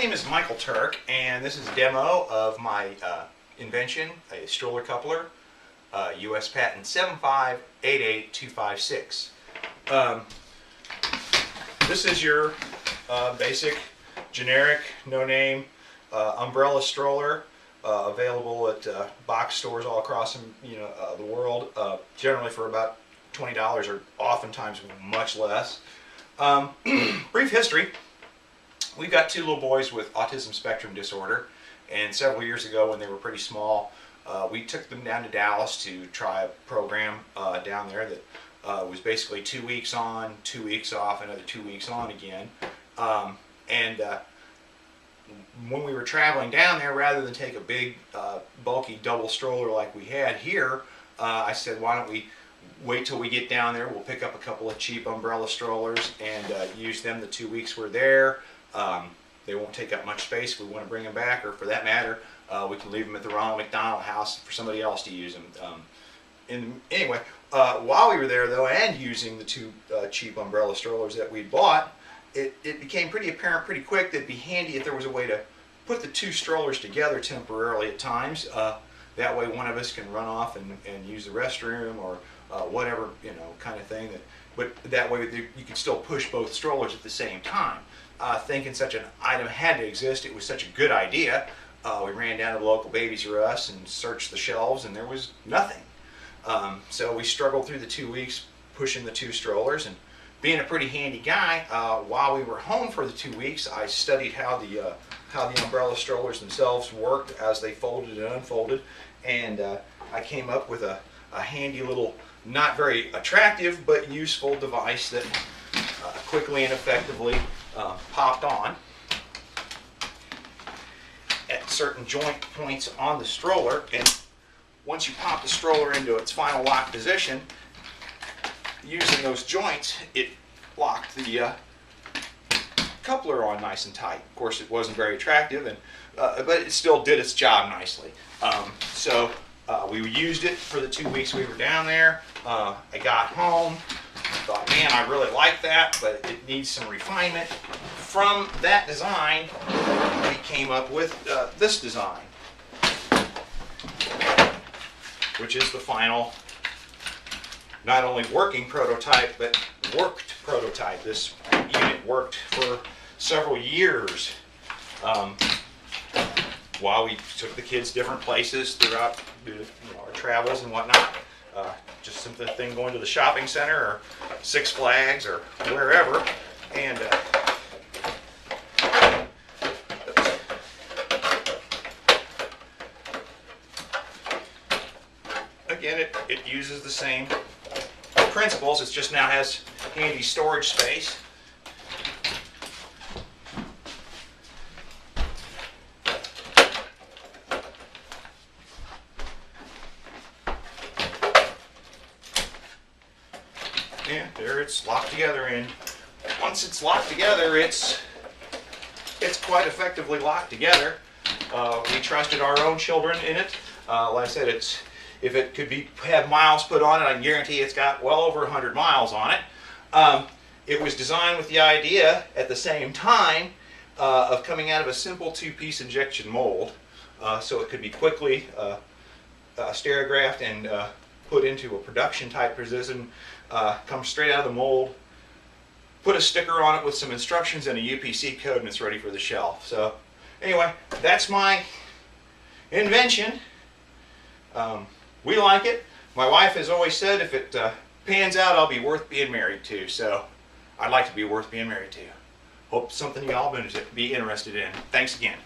name is Michael Turk, and this is a demo of my invention, a stroller coupler, US patent 7588256. This is your basic, generic, no-name umbrella stroller, available at box stores all across the world, generally for about $20 or oftentimes much less. Brief history. We've got two little boys with autism spectrum disorder, and several years ago when they were pretty small, we took them down to Dallas to try a program down there that was basically 2 weeks on, 2 weeks off, another 2 weeks on again. When we were traveling down there, rather than take a big bulky double stroller like we had here, I said, why don't we wait till we get down there, we'll pick up a couple of cheap umbrella strollers and use them the 2 weeks we're there. They won't take up much space if we want to bring them back, or for that matter, we can leave them at the Ronald McDonald House for somebody else to use them. Anyway, while we were there though, and using the two cheap umbrella strollers that we bought, it became pretty apparent pretty quick that it'd be handy if there was a way to put the two strollers together temporarily at times. That way one of us can run off and use the restroom or whatever, kind of thing. But that way you can still push both strollers at the same time. Thinking such an item had to exist, it was such a good idea. We ran down to the local Babies R Us and searched the shelves, and there was nothing. So we struggled through the 2 weeks pushing the two strollers, and being a pretty handy guy, while we were home for the 2 weeks, I studied how the umbrella strollers themselves worked as they folded and unfolded, and I came up with a handy little, not very attractive but useful device that quickly and effectively popped on at certain joint points on the stroller, and once you pop the stroller into its final lock position, using those joints, it locked the coupler on nice and tight. Of course, it wasn't very attractive, but it still did its job nicely. So we used it for the 2 weeks we were down there. I got home, thought, man, I really like that, but it needs some refinement. From that design, we came up with this design, which is the final, not only working prototype, but worked prototype. This unit worked for several years while we took the kids different places throughout our travels and whatnot. Just something going to the shopping center or Six Flags or wherever, and again, it uses the same principles. It just now has handy storage space. And there it's locked together, and once it's locked together, it's quite effectively locked together. We trusted our own children in it. Like I said, if it could have miles put on it, I can guarantee it's got well over 100 miles on it. It was designed with the idea at the same time of coming out of a simple two-piece injection mold, so it could be quickly stereographed and put into a production type position. Comes straight out of the mold, put a sticker on it with some instructions and a UPC code, and it's ready for the shelf. So anyway, that's my invention. We like it. My wife has always said if it pans out, I'll be worth being married to. So I'd like to be worth being married to. Hope something y'all be interested in. Thanks again.